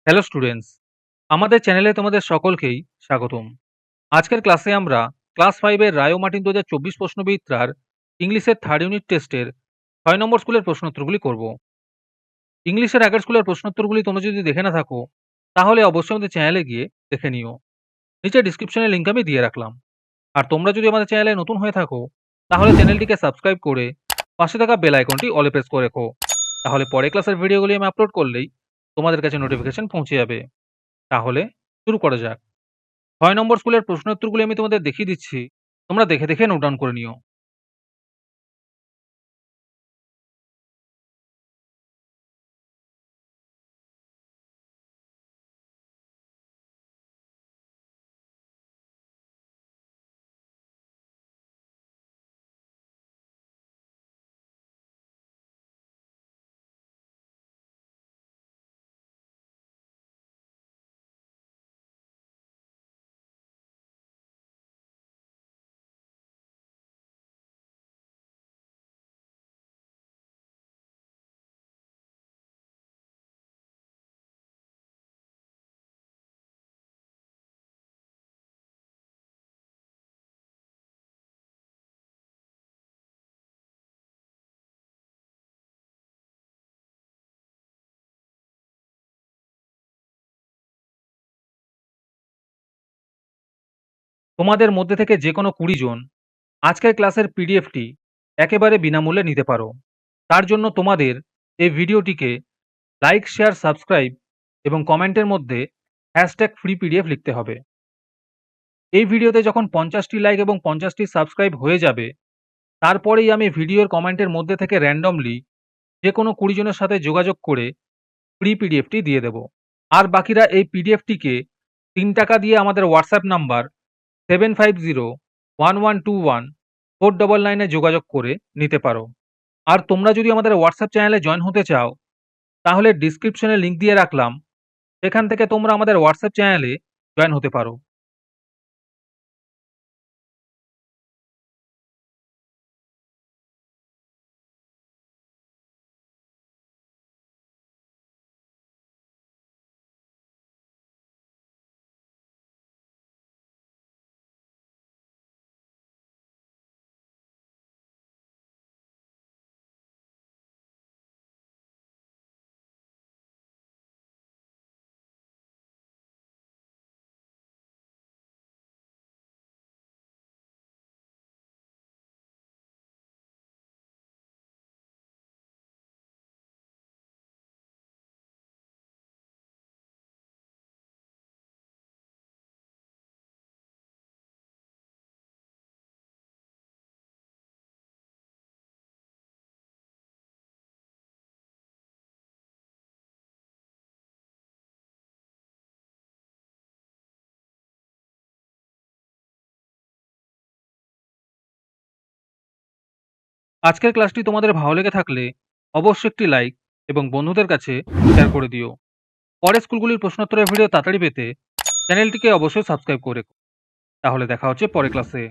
Hello students, আমাদের চ্যানেলে তোমাদের সকলকেই স্বাগতম। আজকের ক্লাসে আমরা ক্লাস 5 এর রায় ও মার্টিন 2024 প্রশ্নবিচিত্রার ইংলিশের থার্ড ইউনিট টেস্টের 6 নম্বর স্কুলের প্রশ্নোত্তরগুলি করব। ইংলিশের আগের স্কুলের প্রশ্নোত্তরগুলি তোমরা যদি দেখে না থাকো, তাহলে অবশ্যই আমাদের চ্যানেলে গিয়ে দেখে নিও। নিচে ডিসক্রিপশনে লিঙ্ক আমি দিয়ে রাখলাম। আর তোমরা যদি আমাদের চ্যানেলে নতুন হয়ে থাকো, তাহলে চ্যানেলটিকে সাবস্ক্রাইব করে পাশে থাকা বেল আইকনটি অলে প্রেস করে রেখো। তাহলে পরে ক্লাসের ভিডিওগুলি আমি আপলোড করলেই তোমাদের কাছে নোটিফিকেশন পৌঁছে যাবে। তাহলে শুরু করা যাক। ৬ নম্বর স্কুলের প্রশ্নোত্তরগুলি আমি তোমাদের দেখিয়ে দিচ্ছি। তোমরা দেখে, দেখে নোট ডাউন করে নিও। তোমাদের মধ্যে থেকে যেকোনো ২০ জন আজকের ক্লাসের পিডিএফটি একেবারে বিনামূল্যে নিতে পারো। তার জন্য তোমাদের এই ভিডিওটিকে লাইক, শেয়ার, সাবস্ক্রাইব এবং কমেন্টের মধ্যে #ফ্রি পিডিএফ লিখতে হবে। এই ভিডিওতে যখন ৫০টি লাইক এবং ৫০টি সাবস্ক্রাইব হয়ে যাবে, তারপরেই আমি ভিডিওর কমেন্টের মধ্যে থেকে র‍্যান্ডমলি যেকোনো ২০ জনের সাথে যোগাযোগ করে ফ্রি পিডিএফটি দিয়ে দেব। আর বাকিরা এই পিডিএফটিকে ৳৩ দিয়ে আমাদের হোয়াটসঅ্যাপ নাম্বার 7501121499 এ যোগাযোগ করে নিতে পারো। আর তোমরা যদি আমাদের হোয়াটসঅ্যাপ চ্যানেলে জয়েন হতে চাও, তাহলে ডিসক্রিপশনে লিংক দিয়ে রাখলাম। সেখান থেকে তোমরা আমাদের হোয়াটসঅ্যাপ চ্যানেলে জয়েন হতে পারো। আজকের ক্লাসটি তোমাদের ভালো লেগে থাকলে অবশ্যই একটি লাইক এবং বন্ধুদের কাছে শেয়ার করে দিও। পরের স্কুলগুলির প্রশ্নোত্তরের ভিডিও তাড়াতাড়ি পেতে চ্যানেলটিকে অবশ্যই সাবস্ক্রাইব করে রেখো। তাহলে দেখা হচ্ছে পরের ক্লাসে।